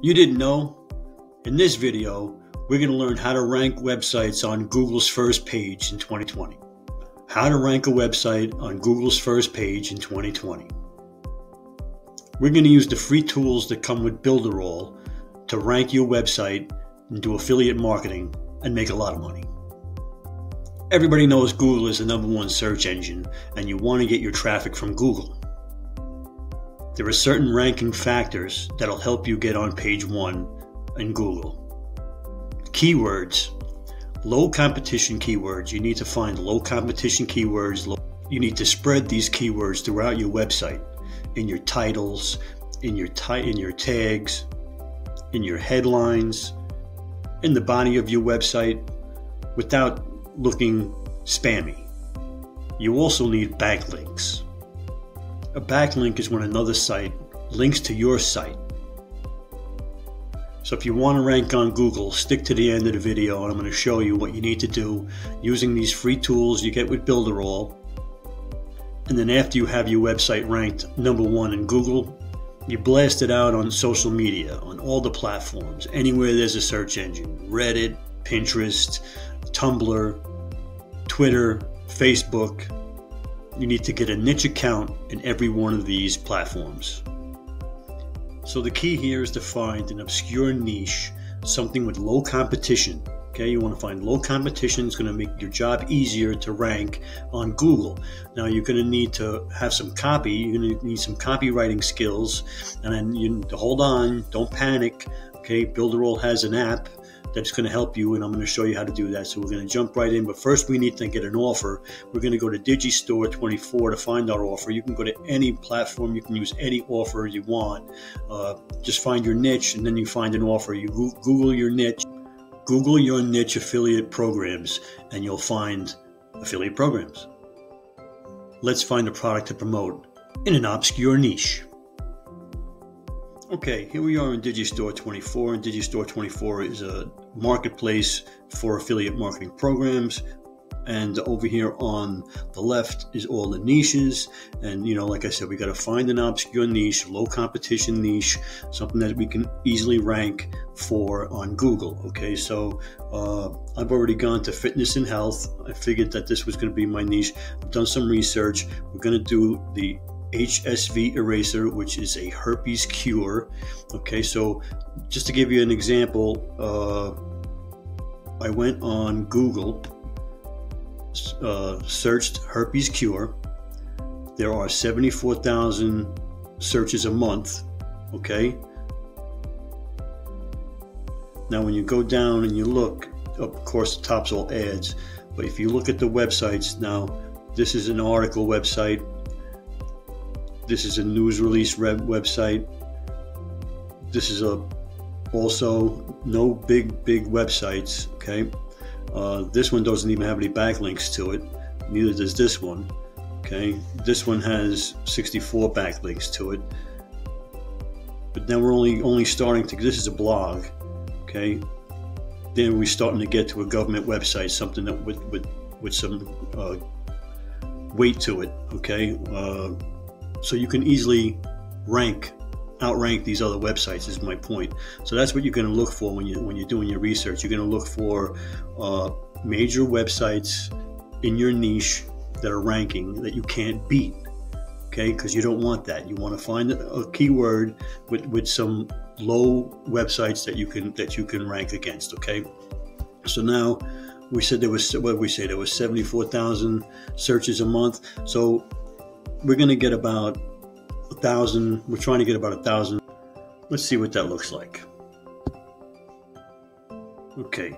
You didn't know? In this video, we're going to learn how to rank websites on Google's first page in 2020. How to rank a website on Google's first page in 2020. We're going to use the free tools that come with BuildARoll to rank your website and do affiliate marketing and make a lot of money. Everybody knows Google is the #1 search engine, and you want to get your traffic from Google. There are certain ranking factors that'll help you get on page 1 in Google. Keywords, low competition keywords. You need to find low competition keywords. You need to spread these keywords throughout your website, in your titles, in your tags, in your headlines, in the body of your website, without looking spammy. You also need backlinks. A backlink is when another site links to your site. So if you want to rank on Google, stick to the end of the video and I'm going to show you what you need to do using these free tools you get with BuildARoll. And then after you have your website ranked #1 in Google, you blast it out on social media, on all the platforms, anywhere there's a search engine, Reddit, Pinterest, Tumblr, Twitter, Facebook. You need to get a niche account in every one of these platforms. So the key here is to find an obscure niche, something with low competition. Okay, you want to find low competition. It's going to make your job easier to rank on Google. Now you're going to need to have some copy. You're going to need some copywriting skills. And then hold on, don't panic. Okay, BuildARoll has an app that's going to help you, and I'm going to show you how to do that. So we're going to jump right in, but first we need to get an offer. We're going to go to Digistore24 to find our offer. You can go to any platform. You can use any offer you want. Just find your niche, and then you find an offer. You Google your niche. Google your niche affiliate programs, and you'll find affiliate programs. Let's find a product to promote in an obscure niche. Okay, here we are in Digistore24, and Digistore24 is a marketplace for affiliate marketing programs. And over here on the left is all the niches. And, like I said, we got to find an obscure niche, low competition niche, something that we can easily rank for on Google. Okay, so I've already gone to fitness and health. I figured that this was going to be my niche. I've done some research. We're going to do the HSV eraser, which is a herpes cure. Okay, so just to give you an example, I went on Google, searched herpes cure. There are 74,000 searches a month. Okay, now when you go down and you look, of course the top's all ads, but if you look at the websites, now this is an article website. This is a news release website. This is also no big websites. Okay, this one doesn't even have any backlinks to it. Neither does this one. Okay, this one has 64 backlinks to it. But now we're only starting to. This is a blog. Okay, then we're starting to get to a government website, something that with some weight to it. Okay. So you can easily outrank these other websites is my point. So that's what you're going to look for when you're doing your research. You're going to look for major websites in your niche that are ranking that you can't beat. Okay, because you don't want that. You want to find a keyword with some low websites that you can rank against. Okay, so now we said there was 74,000 searches a month. So we're going to get about 1,000. We're trying to get about 1,000. Let's see what that looks like. Okay.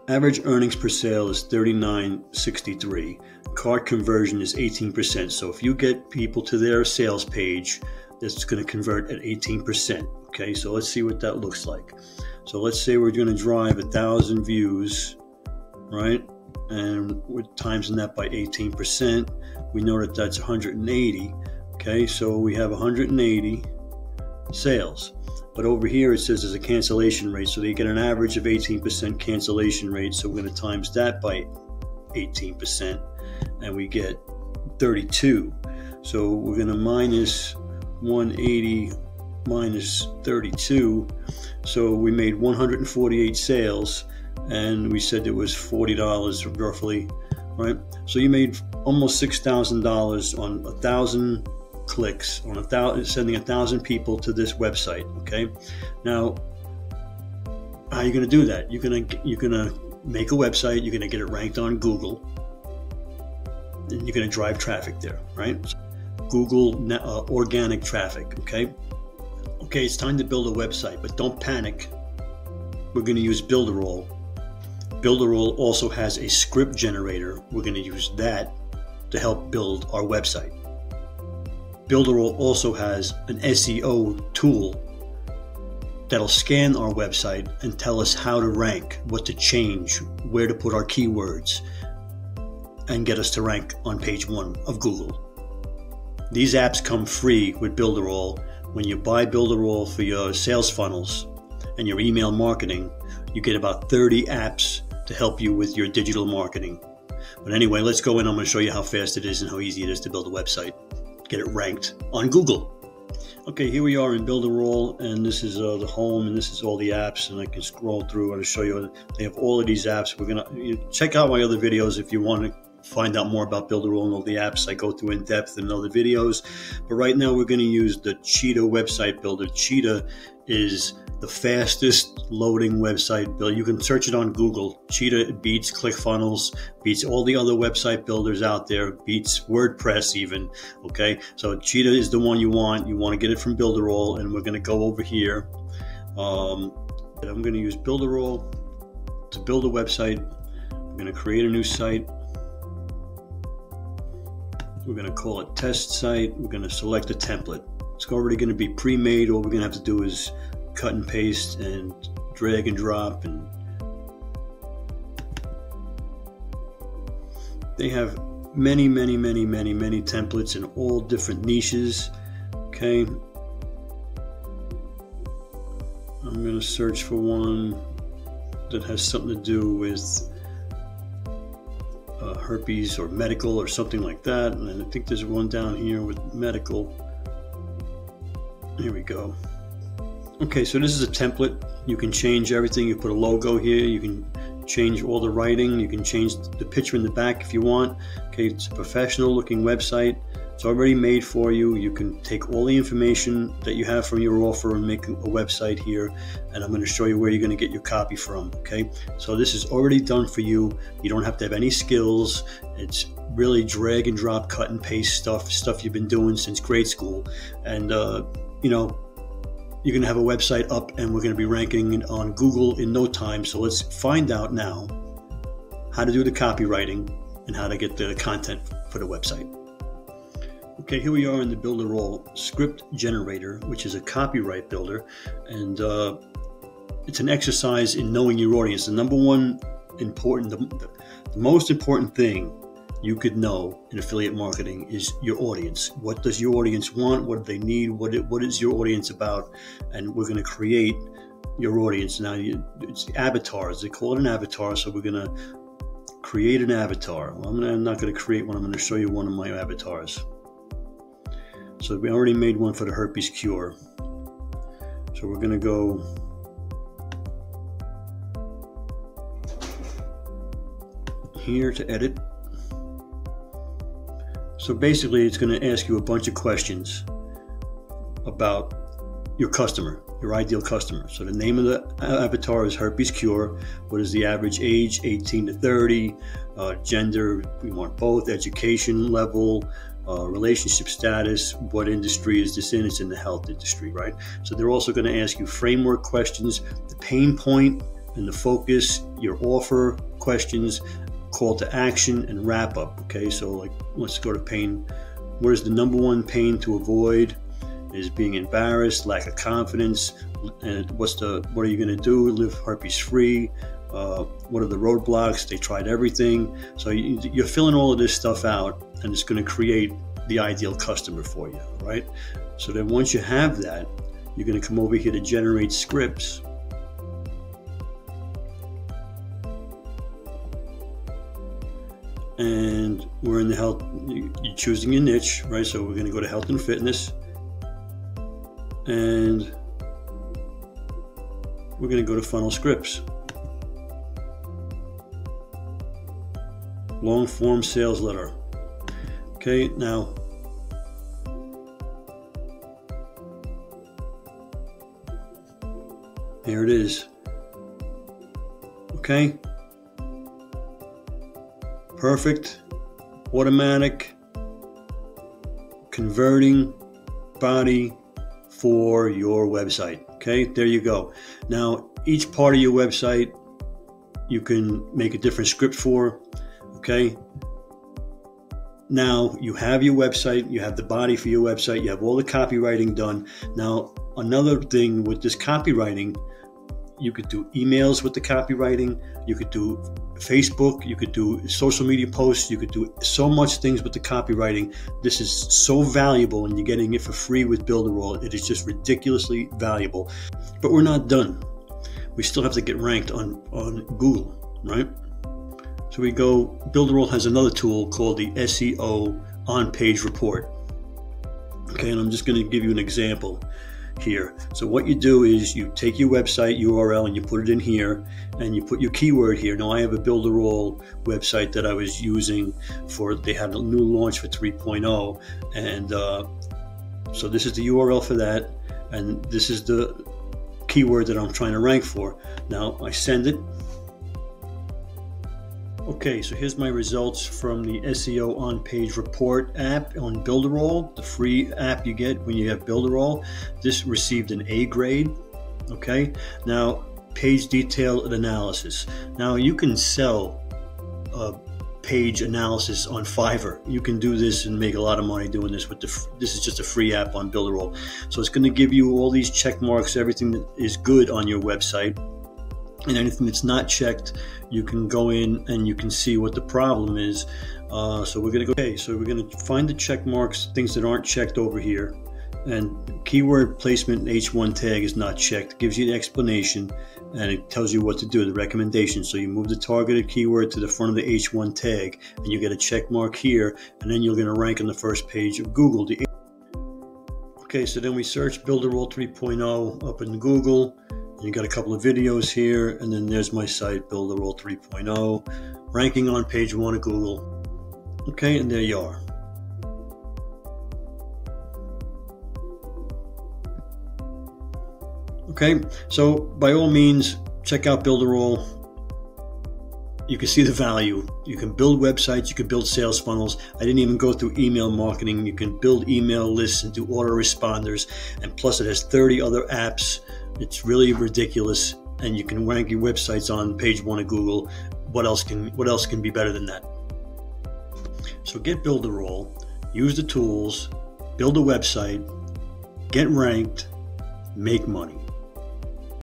Average earnings per sale is $39.63. Cart conversion is 18%. So if you get people to their sales page, that's going to convert at 18%. Okay, so let's see what that looks like. So let's say we're going to drive 1,000 views, right? And we're timesing that by 18%. We know that that's 180. Okay, so we have 180 sales. But over here it says there's a cancellation rate, so they get an average of 18% cancellation rate. So we're going to times that by 18%, and we get 32. So we're going to minus 180 mine is 32. So we made 148 sales, and we said it was $40 roughly, right? So you made almost $6,000 on 1,000 clicks, on sending 1,000 people to this website. Okay, now how are you going to do that? You're gonna make a website. You're gonna get it ranked on Google, and you're gonna drive traffic there, right? Google organic traffic. Okay, it's time to build a website, but don't panic. We're going to use BuildARoll. BuildARoll also has a script generator. We're going to use that to help build our website. BuildARoll also has an SEO tool that'll scan our website and tell us how to rank, what to change, where to put our keywords, and get us to rank on page 1 of Google. These apps come free with BuildARoll. When you buy BuildARoll for your sales funnels and your email marketing, you get about 30 apps to help you with your digital marketing. But anyway, let's go in. I'm going to show you how fast it is and how easy it is to build a website. Get it ranked on Google. Okay, here we are in BuildARoll, and this is the home, and this is all the apps, and I can scroll through and show you. They have all of these apps. We're going to check out my other videos if you want to find out more about BuildARoll and all the apps. I go through in depth in other videos, but right now we're going to use the Cheetah website builder. Cheetah is the fastest loading website builder. You can search it on Google. Cheetah beats ClickFunnels, beats all the other website builders out there, beats WordPress even. Okay, so Cheetah is the one you want. You want to get it from BuildARoll, and we're going to go over here. I'm going to use BuildARoll to build a website. I'm going to create a new site. We're going to call it test site. We're going to select a template. It's already going to be pre-made. All we're going to have to do is cut and paste and drag and drop. And they have many templates in all different niches. Okay. I'm going to search for one that has something to do with herpes or medical or something like that, and I think there's one down here with medical. Here we go. Okay, so this is a template. You can change everything. You put a logo here. You can change all the writing. You can change the picture in the back if you want. Okay, it's a professional looking website. It's already made for you. You can take all the information that you have from your offer and make a website here. And I'm going to show you where you're going to get your copy from. Okay, so this is already done for you. You don't have to have any skills. It's really drag and drop, cut and paste stuff you've been doing since grade school. And you know, you're going to have a website up, and we're going to be ranking on Google in no time. So let's find out now how to do the copywriting and how to get the content for the website. Okay, here we are in the BuildARoll script generator, which is a copyright builder, and it's an exercise in knowing your audience. The number one important, the most important thing you could know in affiliate marketing is your audience. What does your audience want? What do they need? What is your audience about? And we're going to create your audience. Now, it's avatars. They call it an avatar, so we're going to create an avatar. Well, I'm not going to create one. I'm going to show you one of my avatars. So we already made one for the herpes cure. So we're going to go here to edit. So basically it's going to ask you a bunch of questions about your customer, your ideal customer. So the name of the avatar is herpes cure. What is the average age? 18 to 30. Gender, we want both. Education level. Relationship status, what industry is this in? It's in the health industry, right? So they're also going to ask you framework questions, the pain point and the focus, your offer questions, call to action, and wrap up. Okay, so like let's go to pain. What is the number one pain to avoid? Is being embarrassed, lack of confidence, and what are you going to do? Live herpes free. What are the roadblocks? They tried everything. So you're filling all of this stuff out, and it's going to create the ideal customer for you, right? So then once you have that, you're going to come over here to generate scripts. And we're in the health, you're choosing your niche, right? So we're going to go to health and fitness. and we're going to go to funnel scripts. Long form sales letter. Okay, now here it is. Okay, perfect, automatic, converting body for your website. Okay, there you go. Now each part of your website you can make a different script for. Okay, now you have your website, you have the body for your website, you have all the copywriting done. Now another thing with this copywriting, you could do emails with the copywriting, you could do Facebook, you could do social media posts, you could do so much things with the copywriting. This is so valuable, and you're getting it for free with BuildARoll. It is just ridiculously valuable. But we're not done. We still have to get ranked on Google, right? So we go, BuildARoll has another tool called the SEO on-page report. Okay, and I'm just going to give you an example here. So what you do is you take your website URL and you put it in here, and you put your keyword here. Now I have a BuildARoll website that I was using for, they had a new launch for 3.0, and so this is the URL for that, and this is the keyword that I'm trying to rank for. Now I send it. Okay, so here's my results from the SEO on-page report app on BuildARoll, the free app you get when you have BuildARoll. This received an A grade. Okay, now page detail analysis. Now you can sell page analysis on Fiverr. You can do this and make a lot of money doing this with this is just a free app on BuildARoll. So it's going to give you all these check marks, everything that is good on your website. And anything that's not checked, you can go in and you can see what the problem is. So we're going to go, okay, so we're going to find the check marks, things that aren't checked over here. And keyword placement H1 tag is not checked. It gives you an explanation and it tells you what to do, the recommendation. So you move the targeted keyword to the front of the H1 tag and you get a check mark here, and then you're going to rank on the first page of Google. Okay, so then we search BuildARoll 3.0 up in Google. You got a couple of videos here, and then there's my site, BuildARoll 3.0, ranking on page 1 of Google. Okay, and there you are. Okay, so by all means, check out BuildARoll. You can see the value. You can build websites, you can build sales funnels. I didn't even go through email marketing. You can build email lists and do autoresponders, and plus it has 30 other apps. It's really ridiculous, and you can rank your websites on page 1 of Google. What else can be better than that? So get BuildARoll, use the tools, build a website, get ranked, make money.